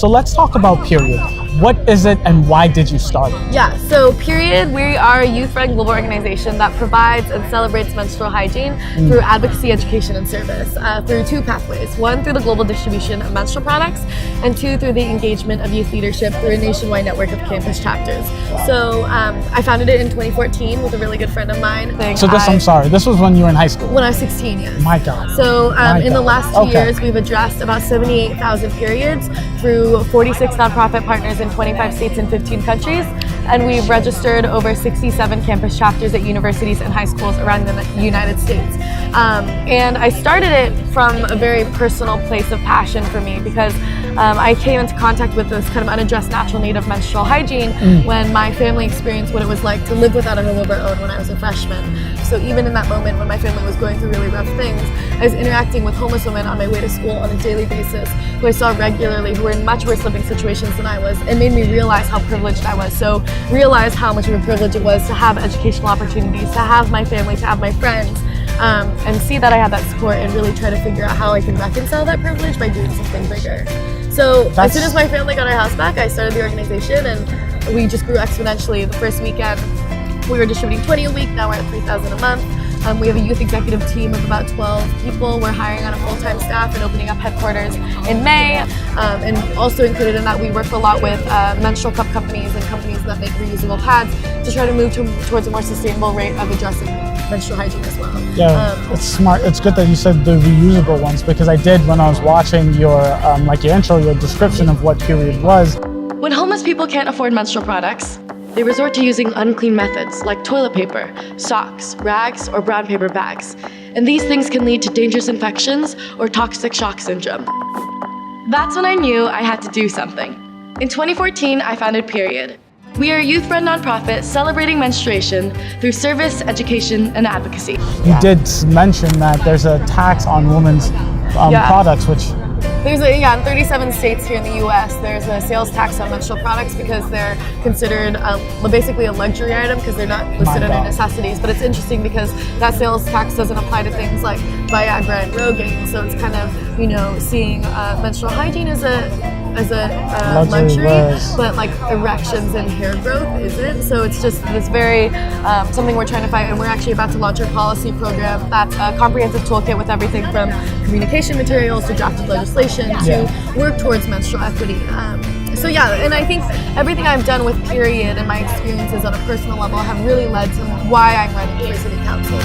So let's talk about Period. What is it and why did you start it? Yeah, so Period, we are a youth-run global organization that provides and celebrates menstrual hygiene through advocacy, education, and service through two pathways. One, through the global distribution of menstrual products, and two, through the engagement of youth leadership through a nationwide network of campus chapters. So I founded it in 2014 with a really good friend of mine. I'm sorry, this was when you were in high school? When I was 16, yes. My God. So in the last 2 years, we've addressed about 78,000 periods through 46 nonprofit partners in 25 states and 15 countries. And we've registered over 67 campus chapters at universities and high schools around the United States. And I started it from a very personal place of passion for me because I came into contact with this kind of unaddressed natural need of menstrual hygiene when my family experienced what it was like to live without a home of our own when I was a freshman. So even in that moment when my family was going through really rough things, I was interacting with homeless women on my way to school on a daily basis who I saw regularly, who were in much worse living situations than I was. It made me realize how privileged I was. So realize how much of a privilege it was to have educational opportunities, to have my family, to have my friends, and see that I had that support and really try to figure out how I can reconcile that privilege by doing something bigger. So as soon as my family got our house back, I started the organization and we just grew exponentially. The first weekend, we were distributing 20 a week, now we're at 3,000 a month. We have a youth executive team of about 12 people. We're hiring on a full-time staff and opening up headquarters in May. And also included in that, we work a lot with menstrual cup companies and companies that make reusable pads to try to move towards a more sustainable rate of addressing menstrual hygiene as well. Yeah, it's smart. It's good that you said the reusable ones because I did when I was watching your your intro, your description of what Period was. When homeless people can't afford menstrual products, they resort to using unclean methods like toilet paper, socks, rags, or brown paper bags. And these things can lead to dangerous infections or toxic shock syndrome. That's when I knew I had to do something. In 2014, I founded Period. We are a youth-run nonprofit celebrating menstruation through service, education, and advocacy. You did mention that there's a tax on women's products, which... There's in 37 states here in the U.S., there's a sales tax on menstrual products because they're considered basically a luxury item because they're not listed under necessities. But it's interesting because that sales tax doesn't apply to things like Viagra and Rogaine. So it's kind of, seeing menstrual hygiene as a luxury, but like erections and hair growth isn't. So it's just this very something we're trying to fight, and we're actually about to launch our policy program that's a comprehensive toolkit with everything from communication materials to drafted legislation to work towards menstrual equity. So and I think everything I've done with Period and my experiences on a personal level have really led to why I'm running for city council.